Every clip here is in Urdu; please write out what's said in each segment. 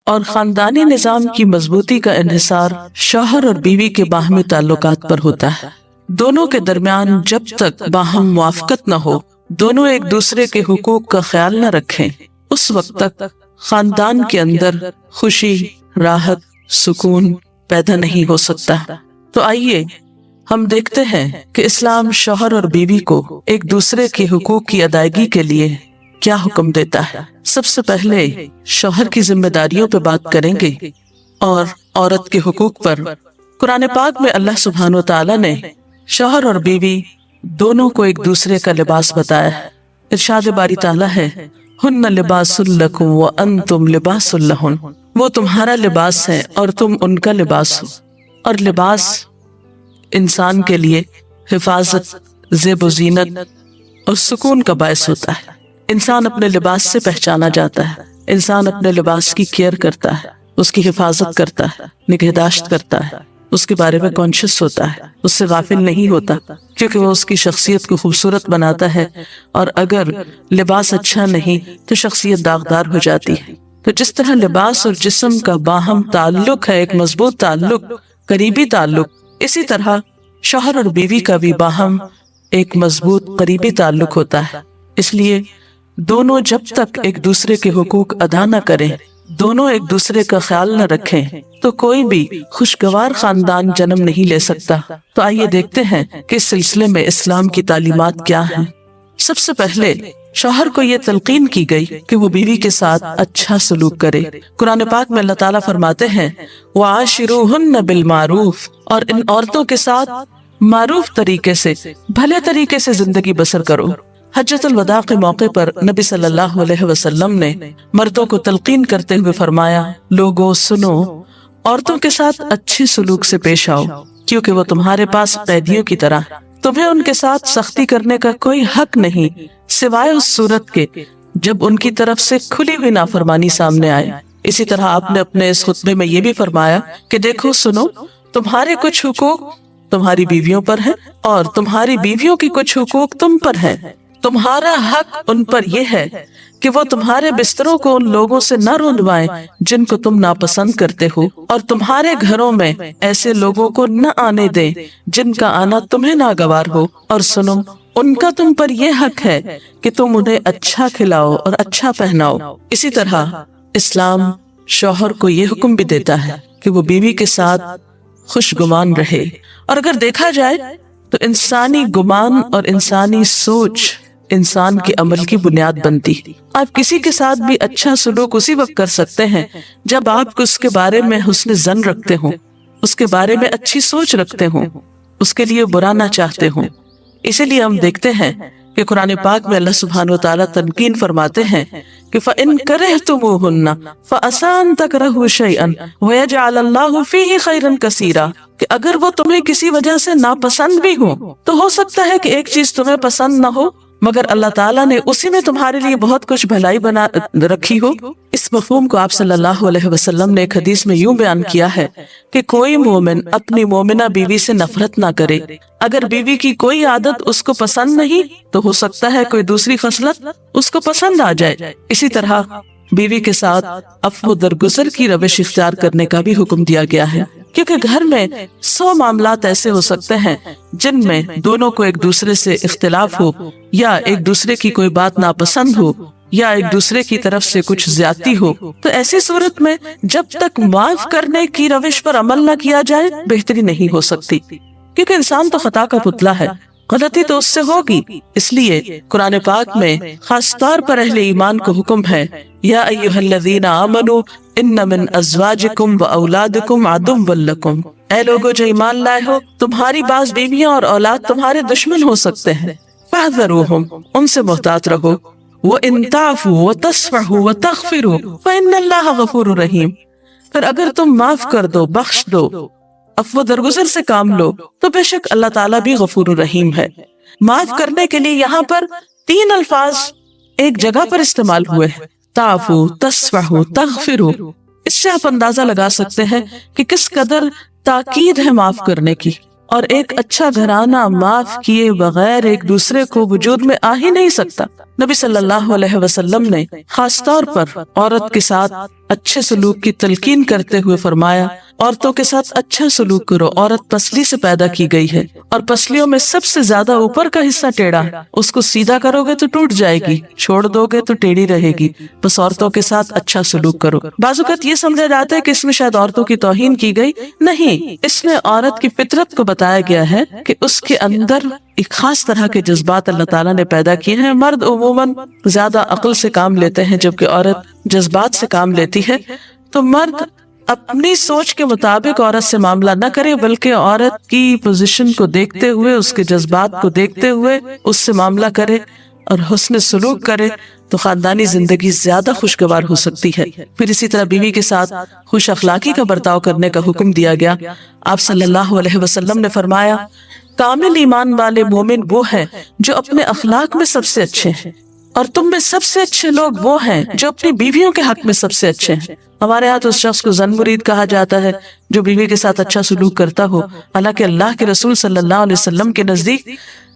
اور خاندانی نظام کی مضبوطی کا انحصار شوہر اور بیوی کے باہمی تعلقات پر ہوتا ہے۔ دونوں کے درمیان جب تک باہم موافقت نہ ہو، دونوں ایک دوسرے کے حقوق کا خیال نہ رکھیں، اس وقت تک خاندان کے اندر خوشی، راحت، سکون پیدا نہیں ہو سکتا۔ تو آئیے ہم دیکھتے ہیں کہ اسلام شوہر اور بیوی کو ایک دوسرے کے حقوق کی ادائیگی کے لیے کیا حکم دیتا ہے۔ سب سے پہلے شوہر کی ذمہ داریوں پہ بات کریں گے اور عورت کے حقوق پر۔ قرآن پاک میں اللہ سبحانہ و تعالیٰ نے شوہر اور بیوی دونوں کو ایک دوسرے کا لباس بتایا ہے۔ ارشاد باری تعالیٰ ہے، ہن لباس لکم وانتم لباس لہن، وہ تمہارا لباس ہے اور تم ان کا لباس ہو۔ اور لباس انسان کے لیے حفاظت، زیب و زینت اور سکون کا باعث ہوتا ہے۔ انسان اپنے لباس سے پہچانا جاتا ہے، انسان اپنے لباس کی کیئر کرتا ہے، اس کی حفاظت کرتا ہے، نگہداشت کرتا ہے، اس کے بارے میں کانشیس ہوتا ہے، اس سے غافل نہیں ہوتا، کیونکہ وہ اس کی شخصیت کو خوبصورت بناتا ہے۔ اور اگر لباس اچھا نہیں تو شخصیت داغدار ہو جاتی ہے۔ تو جس طرح لباس اور جسم کا باہم تعلق ہے، ایک مضبوط تعلق، قریبی تعلق، اسی طرح شوہر اور بیوی کا بھی باہم ایک مضبوط قریبی تعلق ہوتا ہے۔ اس لیے دونوں جب تک ایک دوسرے کے حقوق ادا نہ کریں، دونوں ایک دوسرے کا خیال نہ رکھیں، تو کوئی بھی خوشگوار خاندان جنم نہیں لے سکتا۔ تو آئیے دیکھتے ہیں کہ اس سلسلے میں اسلام کی تعلیمات کیا ہیں۔ سب سے پہلے شوہر کو یہ تلقین کی گئی کہ وہ بیوی کے ساتھ اچھا سلوک کرے۔ قرآن پاک میں اللہ تعالیٰ فرماتے ہیں، وَعَاشِرُوهُنَّ بِالْمَعْرُوفِ، اور ان عورتوں کے ساتھ معروف طریقے سے، بھلے طریقے سے زندگی بسر کرو۔ حجۃ الوداع کے موقع پر نبی صلی اللہ علیہ وسلم نے مردوں کو تلقین کرتے ہوئے فرمایا، لوگو سنو، عورتوں کے ساتھ اچھے سلوک سے پیش آؤ، کیونکہ وہ تمہارے پاس قیدیوں کی طرح، تمہیں ان کے ساتھ سختی کرنے کا کوئی حق نہیں سوائے اس صورت کے جب ان کی طرف سے کھلی ہوئی نافرمانی سامنے آئے۔ اسی طرح آپ نے اپنے اس خطبے میں یہ بھی فرمایا کہ دیکھو سنو، تمہارے کچھ حقوق تمہاری بیویوں پر ہیں اور تمہاری بیویوں کی کچھ حقوق تم پر ہیں۔ تمہارا حق ان پر یہ ہے کہ وہ تمہارے بستروں کو ان لوگوں سے نہ روندوائیں جن کو تم ناپسند کرتے ہو، اور تمہارے گھروں میں ایسے لوگوں کو نہ آنے دیں جن کا آنا تمہیں ناگوار ہو، اور سنو، ان کا تم پر یہ حق ہے کہ تم انہیں اچھا کھلاؤ اور اچھا پہناؤ۔ اسی طرح اسلام شوہر کو یہ حکم بھی دیتا ہے کہ وہ بیوی کے ساتھ خوش گمان رہے۔ اور اگر دیکھا جائے تو انسانی گمان اور انسانی سوچ انسان کے عمل کی بنیاد بنتی۔ آپ کسی کے ساتھ بھی اچھا سلوک اسی وقت کر سکتے ہیں جب آپ اس کے بارے میں حسن ظن رکھتے ہوں، اس کے بارے میں اچھی سوچ رکھتے ہوں، اس کے لیے برا نہ چاہتے ہوں۔ اسی لیے ہم دیکھتے ہیں کہ قرآن پاک میں اللہ سبحانہ و تعالیٰ تنقین فرماتے ہیں کہ فَإِن كَرِهْتُمُوهُنَّ فَعَسَىٰ أَن تَكْرَهُوا شَيْئًا وَيَجْعَلَ اللَّهُ فِيهِ خَيْرًا كَثِيرًا، کہ اگر وہ تمہیں کسی وجہ سے ناپسند بھی ہو تو ہو سکتا ہے کہ ایک چیز تمہیں پسند نہ ہو، مگر اللہ تعالیٰ نے اسی میں تمہارے لیے بہت کچھ بھلائی بنا رکھی ہو۔ اس مفہوم کو آپ صلی اللہ علیہ وسلم نے ایک حدیث میں یوں بیان کیا ہے کہ کوئی مومن اپنی مومنہ بیوی سے نفرت نہ کرے۔ اگر بیوی کی کوئی عادت اس کو پسند نہیں تو ہو سکتا ہے کوئی دوسری خصلت اس کو پسند آ جائے۔ اسی طرح بیوی کے ساتھ عفو درگزر کی روش اختیار کرنے کا بھی حکم دیا گیا ہے، کیونکہ گھر میں 100 معاملات ایسے ہو سکتے ہیں جن میں دونوں کو ایک دوسرے سے اختلاف ہو، یا ایک دوسرے کی کوئی بات ناپسند ہو، یا ایک دوسرے کی طرف سے کچھ زیادتی ہو۔ تو ایسی صورت میں جب تک معاف کرنے کی روش پر عمل نہ کیا جائے بہتری نہیں ہو سکتی، کیونکہ انسان تو خطا کا پتلا ہے، غلطی تو اس سے ہوگی۔ اس لیے قرآن پاک میں خاص طور پر اہل ایمان کو حکم ہے، یا ایھا الذین آمنوا ان من ازواجکم و اولادکم عدو لکم، اے لوگو جو ایمان لائے ہو، تمہاری بعض بیویاں اور اولاد تمہارے دشمن ہو سکتے ہیں، فاحذروہم، ان سے محتاط رہو، وَإِن تَعْفُوا وَتَصْفَحُوا وَتَغْفِرُوا فَإِنَّ اللَّهَ غَفُورٌ رَحِيمٌ، پھر اگر تم معاف کر دو، بخش دو، عفو درگزر سے کام لو، تو بے شک اللہ تعالیٰ بھی غفور الرحیم ہے۔ معاف کرنے کے لیے یہاں پر 3 الفاظ ایک جگہ پر استعمال ہوئے ہیں، تعفو، تصفحو، تغفرو۔ اس سے آپ اندازہ لگا سکتے ہیں کہ کس قدر تاکید ہے معاف کرنے کی۔ اور ایک اچھا گھرانہ معاف کیے بغیر ایک دوسرے کو وجود میں آ ہی نہیں سکتا۔ نبی صلی اللہ علیہ وسلم نے خاص طور پر عورت کے ساتھ اچھے سلوک کی تلقین کرتے ہوئے فرمایا، عورتوں کے ساتھ اچھا سلوک کرو، عورت پسلی سے پیدا کی گئی ہے اور پسلیوں میں سب سے زیادہ اوپر کا حصہ ٹیڑھا ہے، اس کو سیدھا کرو گے تو ٹوٹ جائے گی، چھوڑ دو گے تو ٹیڑھی رہے گی، بس عورتوں کے ساتھ اچھا سلوک کرو۔ بعض اوقات یہ سمجھا جاتا ہے کہ اس میں شاید عورتوں کی توہین کی گئی، نہیں، اس میں عورت کی فطرت کو بتایا گیا ہے کہ اس کے اندر ایک خاص طرح کے جذبات اللہ تعالیٰ نے پیدا کیے ہیں۔ مرد عموماً زیادہ عقل سے کام لیتے ہیں جبکہ عورت جذبات سے کام لیتی ہے، تو مرد اپنی سوچ کے مطابق عورت سے معاملہ نہ کرے بلکہ عورت کی پوزیشن کو دیکھتے ہوئے، اس کے جذبات کو دیکھتے ہوئے اس سے معاملہ کرے اور حسن سلوک کرے تو خاندانی زندگی زیادہ خوشگوار ہو سکتی ہے۔ پھر اسی طرح بیوی کے ساتھ خوش اخلاقی کا برتاؤ کرنے کا حکم دیا گیا۔ آپ صلی اللہ علیہ وسلم نے فرمایا، کامل ایمان والے مومن وہ ہیں جو اپنے اخلاق میں سب سے اچھے ہیں، اور تم میں سب سے اچھے لوگ وہ ہیں جو اپنی بیویوں کے حق میں سب سے اچھے ہیں۔ ہمارے ہاں تو اس شخص کو زن مرید کہا جاتا ہے جو بیوی کے ساتھ اچھا سلوک کرتا ہو، حالانکہ اللہ کے رسول صلی اللہ علیہ وسلم کے نزدیک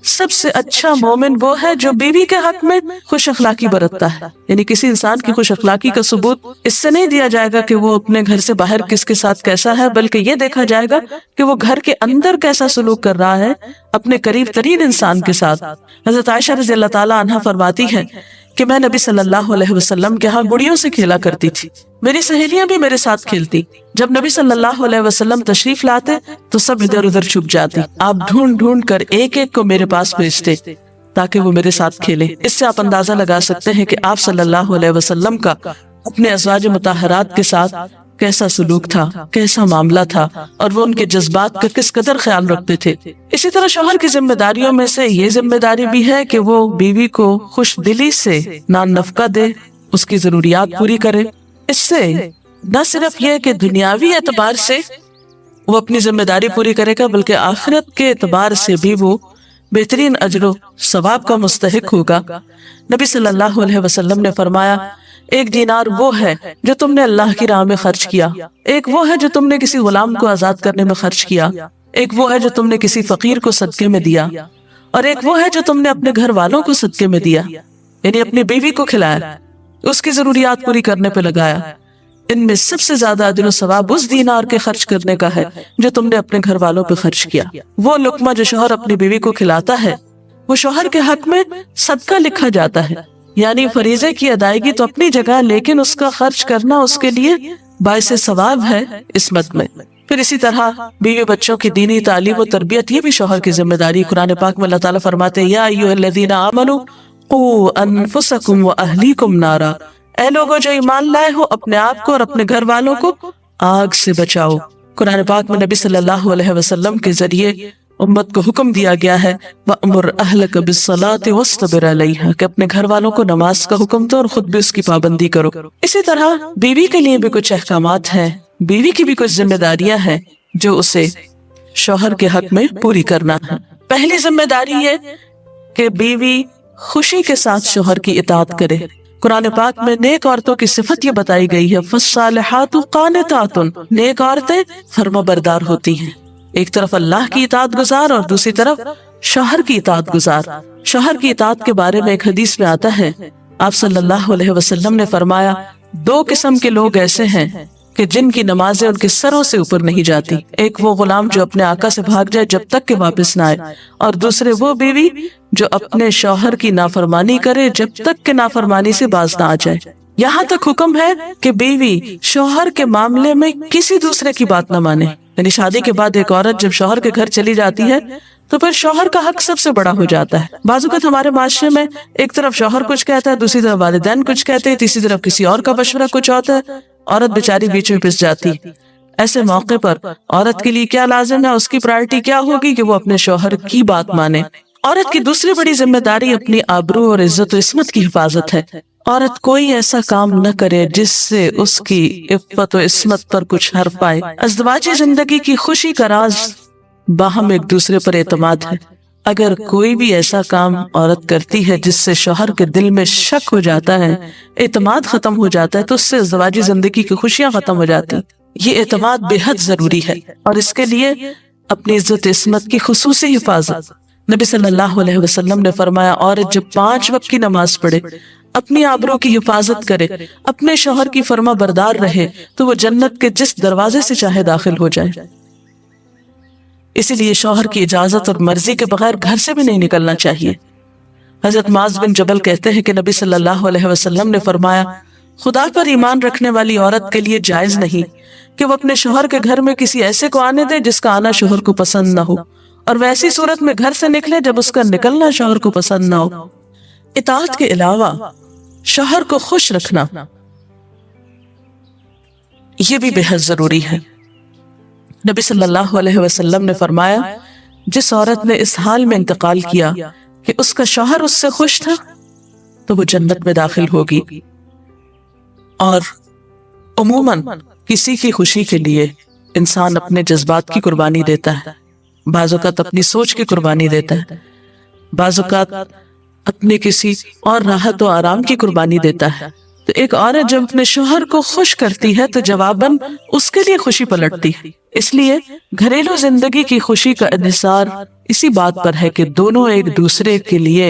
سب سے اچھا مومن وہ ہے جو بیوی کے حق میں خوش اخلاقی برتتا ہے۔ یعنی کسی انسان کی خوش اخلاقی کا ثبوت اس سے نہیں دیا جائے گا کہ وہ اپنے گھر سے باہر کس کے ساتھ کیسا ہے، بلکہ یہ دیکھا جائے گا کہ وہ گھر کے اندر کیسا سلوک کر رہا ہے اپنے قریب ترین انسان کے ساتھ۔ حضرت عائشہ رضی اللہ تعالی عنہا فرماتی ہیں کہ میں نبی صلی اللہ علیہ وسلم کے ہاں گڑیوں سے کھیلا کرتی تھی، میری سہیلیاں بھی میرے ساتھ کھیلتی، جب نبی صلی اللہ علیہ وسلم تشریف لاتے تو سب ادھر ادھر چھپ جاتی، آپ ڈھونڈ ڈھونڈ کر ایک ایک کو میرے پاس بھیجتے تاکہ وہ میرے ساتھ کھیلے۔ اس سے آپ اندازہ لگا سکتے ہیں کہ آپ صلی اللہ علیہ وسلم کا اپنے ازواج مطہرات کے ساتھ کیسا سلوک تھا، کیسا معاملہ تھا، اور وہ ان کے جذبات کا کس قدر خیال رکھتے تھے۔ اسی طرح شوہر کی ذمہ داریوں میں سے یہ ذمہ داری بھی ہے کہ وہ بیوی کو خوش دلی سے نان نفقہ دے، اس کی ضروریات پوری کرے۔ اس سے نہ صرف یہ کہ دنیاوی اعتبار سے وہ اپنی ذمہ داری پوری کرے گا بلکہ آخرت کے اعتبار سے بھی وہ بہترین اجر و ثواب کا مستحق ہوگا۔ نبی صلی اللہ علیہ وسلم نے فرمایا، ایک دینار وہ ہے جو تم نے اللہ کی راہ میں خرچ کیا، ایک وہ ہے جو تم نے کسی غلام کو آزاد کرنے میں خرچ کیا، ایک وہ ہے جو تم نے کسی فقیر کو صدقے میں دیا، اور ایک وہ ہے جو تم نے اپنے گھر والوں کو صدقے میں دیا، یعنی اپنی بیوی کو کھلایا، اس کی ضروریات پوری کرنے پہ لگایا۔ ان میں سب سے زیادہ اجر و ثواب اس دینار کے خرچ کرنے کا ہے جو تم نے اپنے گھر والوں پہ خرچ کیا۔ وہ لقمہ جو شوہر اپنی بیوی کو کھلاتا ہے وہ شوہر کے حق میں صدقہ لکھا جاتا ہے، یعنی فریضے کی ادائیگی تو اپنی جگہ، لیکن اس کا خرچ کرنا اس کے لیے باعث ثواب ہے اس مد میں۔ پھر اسی طرح بیوی بچوں کی دینی تعلیم و تربیت یہ بھی شوہر کی ذمہ داری۔ قرآن پاک میں اللہ تعالیٰ فرماتے ہیں، یا ایھا الذین آمنوا قوا انفسکم واہلیکم نارا، اے لوگوں جو ایمان لائے ہو، اپنے آپ کو اور اپنے گھر والوں کو آگ سے بچاؤ۔ قرآن پاک میں نبی صلی اللہ علیہ وسلم کے ذریعے امت کو حکم دیا گیا ہے وَأْمُرْ أَهْلَكَ بِالصَّلَاةِ وَاصْطَبِرْ عَلَيْهَا، کہ اپنے گھر والوں کو نماز کا حکم دو اور خود بھی اس کی پابندی کرو۔ اسی طرح بیوی کے لیے بھی کچھ احکامات ہیں، بیوی کی بھی کچھ ذمہ داریاں ہیں جو اسے شوہر کے حق میں پوری کرنا ہے۔ پہلی ذمہ داری یہ کہ بیوی خوشی کے ساتھ شوہر کی اطاعت کرے۔ قرآن پاک میں نیک عورتوں کی صفت یہ بتائی گئی ہے فَالصَّالِحَاتُ قَانِتَاتٌ، نیک عورتیں فرما بردار ہوتی ہیں، ایک طرف اللہ کی اطاعت گزار اور دوسری طرف شوہر کی اطاعت گزار۔ شوہر کی اطاعت کے بارے میں ایک حدیث میں آتا ہے، آپ صلی اللہ علیہ وسلم نے فرمایا، دو قسم کے لوگ ایسے ہیں کہ جن کی نمازیں ان کے سروں سے اوپر نہیں جاتی، ایک وہ غلام جو اپنے آقا سے بھاگ جائے جب تک کہ واپس نہ آئے، اور دوسرے وہ بیوی جو اپنے شوہر کی نافرمانی کرے جب تک کہ نافرمانی سے باز نہ آ جائے۔ یہاں تک حکم ہے کہ بیوی شوہر کے معاملے میں کسی دوسرے کی بات نہ مانے، یعنی شادی کے بعد ایک عورت جب شوہر کے گھر چلی جاتی ہے تو پھر شوہر کا حق سب سے بڑا ہو جاتا ہے۔ بعض اوقات ہمارے معاشرے میں ایک طرف شوہر کچھ کہتا ہے، دوسری طرف والدین کچھ کہتے ہیں، تیسری طرف کسی اور کا مشورہ کچھ ہوتا ہے، عورت بیچاری بیچ میں پس جاتی۔ ایسے موقع پر عورت کے لیے کیا لازم ہے، اس کی پرائرٹی کیا ہوگی کہ وہ اپنے شوہر کی بات مانے۔ عورت کی دوسری بڑی ذمہ داری اپنی آبرو اور عزت و عصمت کی حفاظت ہے۔ عورت کوئی ایسا کام نہ کرے جس سے اس کی عفت و عصمت پر کچھ حرف آئے۔ ازدواجی زندگی کی خوشی کا راز باہم ایک دوسرے پر اعتماد ہے۔ اگر کوئی بھی ایسا کام عورت کرتی ہے جس سے شوہر کے دل میں شک ہو جاتا ہے، اعتماد ختم ہو جاتا ہے، تو اس سے ازدواجی زندگی کی خوشیاں ختم ہو جاتی۔ یہ اعتماد بے حد ضروری ہے، اور اس کے لیے اپنی عزت عصمت کی خصوصی حفاظت۔ نبی صلی اللہ علیہ وسلم نے فرمایا عورت جب 5 وقت کی نماز پڑھے، اپنی آبرو کی حفاظت کرے، اپنے شوہر کی فرما بردار رہے تو وہ جنت کے جس دروازے سے چاہے داخل ہو جائے۔ اسی لیے شوہر کی اجازت اور مرضی کے بغیر گھر سے بھی نہیں نکلنا چاہیے۔ حضرت معاذ بن جبل کہتے ہیں کہ نبی صلی اللہ علیہ وسلم نے فرمایا خدا پر ایمان رکھنے والی عورت کے لیے جائز نہیں کہ وہ اپنے شوہر کے گھر میں کسی ایسے کو آنے دے جس کا آنا شوہر کو پسند نہ ہو، اور ویسی صورت میں گھر سے نکلے جب اس کا نکلنا شوہر کو پسند نہ ہو۔ اطاعت کے علاوہ شوہر کو خوش رکھنا یہ بھی بے حد ضروری ہے۔ نبی صلی اللہ علیہ وسلم نے فرمایا جس عورت نے اس حال میں انتقال کیا کہ اس کا شوہر اس سے خوش تھا تو وہ جنت میں داخل ہوگی۔ اور عموماً کسی کی خوشی کے لیے انسان اپنے جذبات کی قربانی دیتا ہے، بعض اوقات اپنی سوچ کی قربانی دیتا ہے، بعض اوقات اپنے کسی اور راحت و آرام کی قربانی دیتا ہے۔ تو ایک عورت جب اپنے شوہر کو خوش کرتی ہے تو جواباً اس کے لیے خوشی پلٹتی ہے۔ اس لیے گھریلو زندگی کی خوشی کا انحصار اسی بات پر ہے کہ دونوں ایک دوسرے کے لیے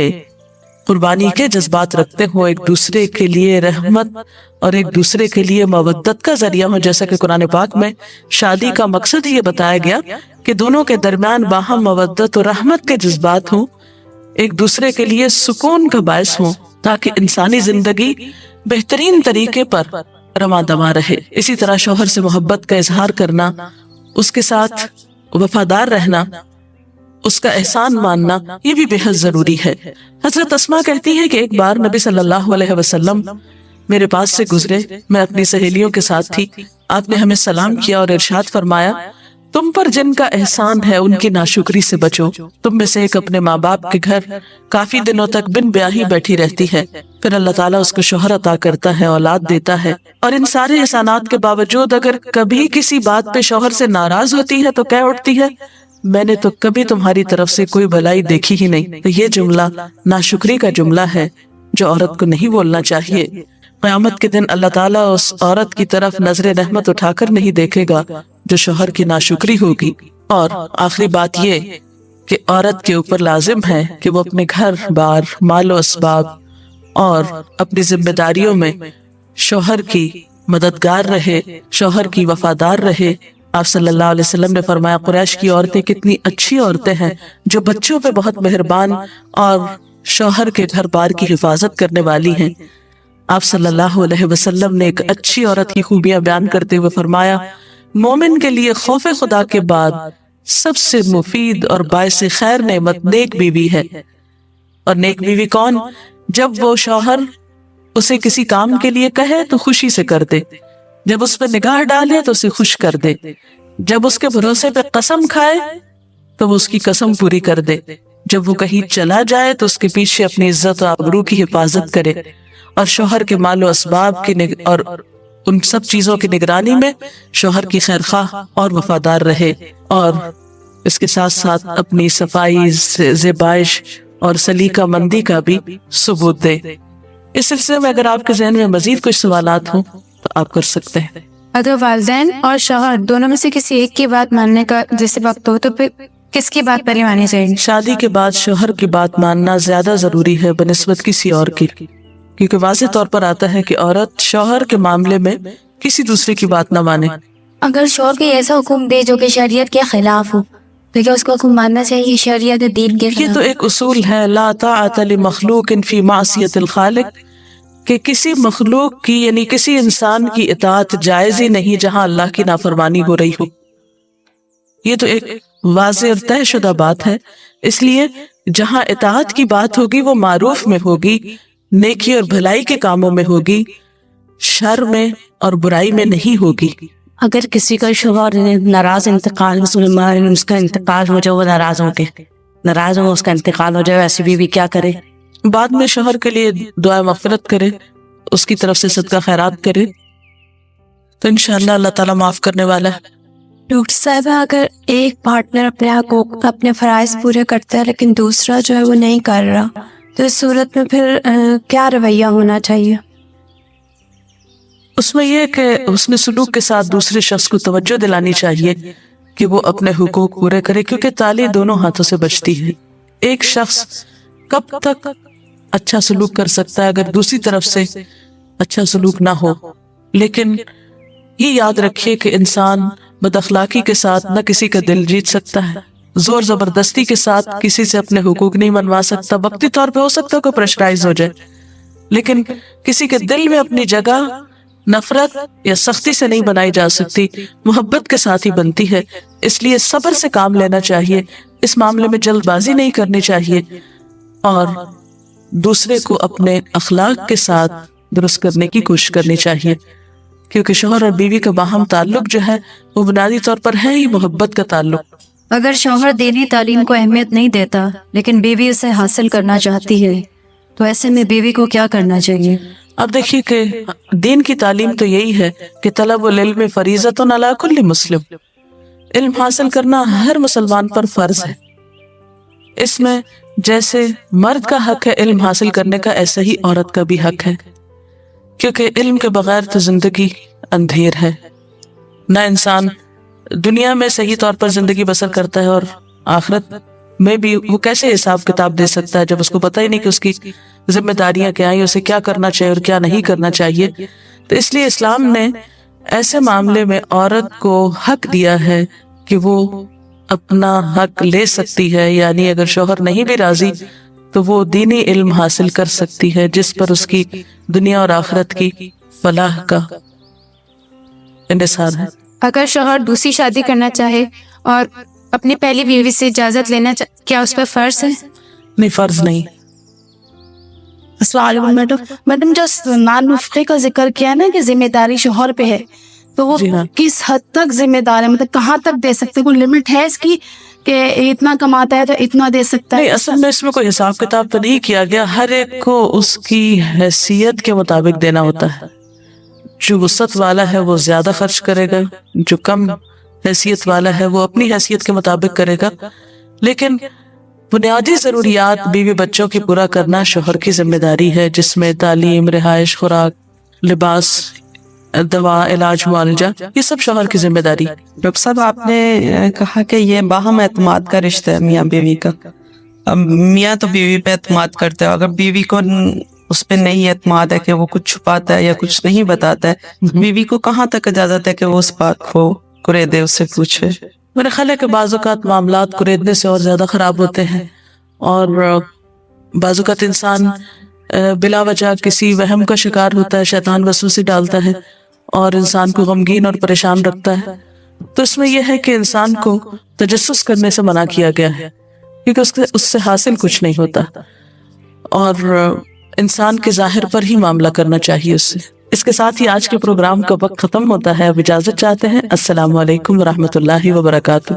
قربانی کے جذبات رکھتے ہوں، ایک دوسرے کے لیے رحمت اور ایک دوسرے کے لیے مودت کا ذریعہ ہوں، جیسا کہ قرآن پاک میں شادی کا مقصد یہ بتایا گیا کہ دونوں کے درمیان باہم مودت اور رحمت کے جذبات ہوں، ایک دوسرے کے لیے سکون کا باعث ہوں، تاکہ انسانی زندگی بہترین طریقے پر رواں دواں رہے۔ اسی طرح شوہر سے محبت کا اظہار کرنا، اس کے ساتھ وفادار رہنا، اس کا احسان ماننا یہ بھی بے حد ضروری ہے۔ حضرت اسماء کہتی ہے کہ ایک بار نبی صلی اللہ علیہ وسلم میرے پاس سے گزرے، میں اپنی سہیلیوں کے ساتھ تھی، آپ نے ہمیں سلام کیا اور ارشاد فرمایا تم پر جن کا احسان ہے ان کی ناشکری سے بچو۔ تم میں سے ایک اپنے ماں باپ کے گھر کافی دنوں تک بن بیاہی بیٹھی رہتی ہے، پھر اللہ تعالیٰ اس کو شوہر عطا کرتا ہے، اولاد دیتا ہے، اور ان سارے احسانات کے باوجود اگر کبھی کسی بات پہ شوہر سے ناراض ہوتی ہے تو کہہ اٹھتی ہے میں نے تو کبھی تمہاری طرف سے کوئی بھلائی دیکھی ہی نہیں۔ تو یہ جملہ ناشکری کا جملہ ہے جو عورت کو نہیں بولنا چاہیے۔ قیامت کے دن اللہ تعالیٰ اس عورت کی طرف نظر رحمت اٹھا کر نہیں دیکھے گا جو شوہر کی ناشکری ہوگی۔ اور آخری بات یہ کہ عورت کے اوپر لازم ہے کہ وہ اپنے گھر بار، مال و اسباب اور اپنی ذمہ داریوں میں شوہر کی مددگار رہے، شوہر کی وفادار رہے۔ آپ صلی اللہ علیہ وسلم نے فرمایا قریش کی عورتیں کتنی اچھی عورتیں ہیں جو بچوں پہ بہت مہربان اور شوہر کے گھر بار کی حفاظت کرنے والی ہیں۔ آپ صلی اللہ علیہ وسلم نے ایک اچھی عورت کی خوبیاں بیان کرتے ہوئے فرمایا مومن کے لیے خوف خدا کے بعد سب سے مفید اور باعث خیر نعمت نیک بیوی ہے۔ اور نیک بیوی کون؟ جب وہ شوہر اسے کسی کام کے لیے کہے تو خوشی سے کر دے، جب اس پہ نگاہ ڈالے تو اسے خوش کر دے، جب اس کے بھروسے پہ قسم کھائے تو وہ اس کی قسم پوری کر دے، جب وہ کہیں چلا جائے تو اس کے پیچھے اپنی عزت و آبرو کی حفاظت کرے، اور شوہر کے مال و اسباب کی اور ان سب چیزوں کی نگرانی میں شوہر کی خیرخواہ اور وفادار رہے، اور اس کے ساتھ ساتھ اپنی صفائی، زیبائش اور سلیقہ مندی کا بھی ثبوت دے۔ اس سلسلے میں اگر آپ کے ذہن میں مزید کچھ سوالات ہوں تو آپ کر سکتے ہیں۔ اگر والدین اور شوہر دونوں میں سے کسی ایک کی بات ماننے کا جیسے وقت ہو تو پھر کس کی بات پر مانی چاہیے؟ شادی کے بعد شوہر کی بات ماننا زیادہ ضروری ہے بنسبت کسی اور کی، کیونکہ واضح طور پر آتا ہے کہ عورت شوہر کے معاملے میں کسی دوسرے کی بات نہ مانے۔ اگر شوہر کوئی ایسا حکم دے جو کہ شریعت کے خلاف ہو تو کیا اس کو حکم ماننا چاہیے شریعت دین کے خلاف؟ یہ تو ایک اصول ہے لا طاعت لمخلوق فی معصیت الخالق، کہ کسی مخلوق کی یعنی کسی انسان کی اطاعت جائز ہی نہیں جہاں اللہ کی نافرمانی ہو رہی ہو۔ یہ تو ایک واضح اور طے شدہ بات ہے، اس لیے جہاں اطاعت کی بات ہوگی وہ معروف میں ہوگی، نیکی اور بھلائی کے کاموں میں ہوگی، شر میں اور برائی میں نہیں ہوگی۔ اگر کسی کا شوہر ناراض انتقال مسلمان اس کا انتقال ہو جائے، وہ ناراض ہو اس کا انتقال ہو جائے، ایسی بیوی کیا کرے؟ بعد میں شوہر کے لیے دعا مغفرت کرے، اس کی طرف سے صدقہ خیرات کرے تو انشاءاللہ اللہ تعالیٰ معاف کرنے والا ہے۔ ڈاکٹر صاحبہ اگر ایک پارٹنر اپنے حقوق اپنے فرائض پورے کرتا ہے لیکن دوسرا جو ہے وہ نہیں کر رہا تو اس صورت میں پھر کیا رویہ ہونا چاہیے؟ اس میں یہ کہ حسن سلوک کے ساتھ دوسرے شخص کو توجہ دلانی چاہیے کہ وہ اپنے حقوق پورے کرے، کیونکہ تالی دونوں ہاتھوں سے بجتی ہے۔ ایک شخص کب تک اچھا سلوک کر سکتا ہے اگر دوسری طرف سے اچھا سلوک نہ ہو؟ لیکن یہ یاد رکھیے کہ انسان بد اخلاقی کے ساتھ نہ کسی کا دل جیت سکتا ہے، زور زبردستی کے ساتھ کسی سے اپنے حقوق نہیں منوا سکتا۔ وقتی طور پہ ہو سکتا ہے کوئی پریشرائز ہو جائے، لیکن کسی کے دل میں اپنی جگہ نفرت یا سختی سے نہیں بنائی جا سکتی، محبت کے ساتھ ہی بنتی ہے۔ اس لیے صبر سے کام لینا چاہیے، اس معاملے میں جلد بازی نہیں کرنی چاہیے، اور دوسرے کو اپنے اخلاق کے ساتھ درست کرنے کی کوشش کرنی چاہیے، کیونکہ شوہر اور بیوی کا باہم تعلق جو ہے وہ بنیادی طور پر ہے ہی محبت کا تعلق۔ اگر شوہر دینی تعلیم کو اہمیت نہیں دیتا لیکن بیوی اسے حاصل کرنا چاہتی ہے تو ایسے میں بیوی کو کیا کرنا چاہیے؟ اب دیکھیے کہ دین کی تعلیم تو یہی ہے کہ طلب العلم فریضۃ علی کل مسلم، علم حاصل کرنا ہر مسلمان پر فرض ہے۔ اس میں جیسے مرد کا حق ہے علم حاصل کرنے کا، ایسا ہی عورت کا بھی حق ہے، کیونکہ علم کے بغیر تو زندگی اندھیر ہے۔ نہ انسان دنیا میں صحیح طور پر زندگی بسر کرتا ہے، اور آخرت میں بھی وہ کیسے حساب کتاب دے سکتا ہے جب اس کو پتہ ہی نہیں کہ اس کی ذمہ داریاں کیا ہیں، اسے کیا کرنا چاہیے اور کیا نہیں کرنا چاہیے۔ تو اس لیے اسلام نے ایسے معاملے میں عورت کو حق دیا ہے کہ وہ اپنا حق لے سکتی ہے، یعنی اگر شوہر نہیں بھی راضی تو وہ دینی علم حاصل کر سکتی ہے جس پر اس کی دنیا اور آخرت کی فلاح کا انحصار ہے۔ اگر شوہر دوسری شادی کرنا چاہے اور اپنی پہلی بیوی سے اجازت لینا کیا اس پر فرض ہے؟ نہیں، فرض نہیں۔ السلام علیکم میڈم جو سلمان رفقی کا ذکر کیا نا کہ ذمہ داری شوہر پہ ہے، تو وہ جی ہاں۔ کس حد تک ذمہ دار ہے، مطلب کہاں تک دے سکتے، کوئی لمٹ ہے اس کی کہ اتنا کماتا ہے تو اتنا دے سکتا ہے؟ نہیں، اصل میں اس میں کوئی حساب کتاب تو نہیں کیا گیا، ہر ایک کو اس کی حیثیت کے مطابق دینا ہوتا ہے۔ جو وسعت والا ہے وہ زیادہ خرچ کرے گا، جو کم حیثیت والا ہے وہ اپنی حیثیت کے مطابق کرے گا، لیکن بنیادی ضروریات بیوی بچوں کی پورا کرنا شوہر کی ذمہ داری ہے، جس میں تعلیم، رہائش، خوراک، لباس، دوا، علاج، معالجہ، یہ سب شوہر کی ذمہ داری۔ ڈاکٹر صاحب آپ نے کہا کہ یہ باہم اعتماد کا رشتہ ہے میاں بیوی کا۔ اب میاں تو بیوی پہ اعتماد کرتا ہے، اگر بیوی کو اس پہ نہیں اعتماد ہے کہ وہ کچھ چھپاتا ہے یا کچھ نہیں بتاتا ہے، بیوی کو کہاں تک اجازت ہے کہ وہ اس بات کو کریدے، اس سے پوچھے؟ میرے خیال ہے کہ بعض اوقات معاملات کریدنے سے اور زیادہ خراب ہوتے ہیں، اور بعض اوقات انسان بلا وجہ کسی وہم کا شکار ہوتا ہے، شیطان وسوسے ڈالتا ہے اور انسان کو غمگین اور پریشان رکھتا ہے۔ تو اس میں یہ ہے کہ انسان کو تجسس کرنے سے منع کیا گیا ہے، کیونکہ اس سے حاصل کچھ نہیں ہوتا، اور انسان کے ظاہر پر ہی معاملہ کرنا چاہیے اس سے۔ اس کے ساتھ ہی آج کے پروگرام کا وقت ختم ہوتا ہے، اب اجازت چاہتے ہیں۔ السلام علیکم ورحمۃ اللہ وبرکاتہ۔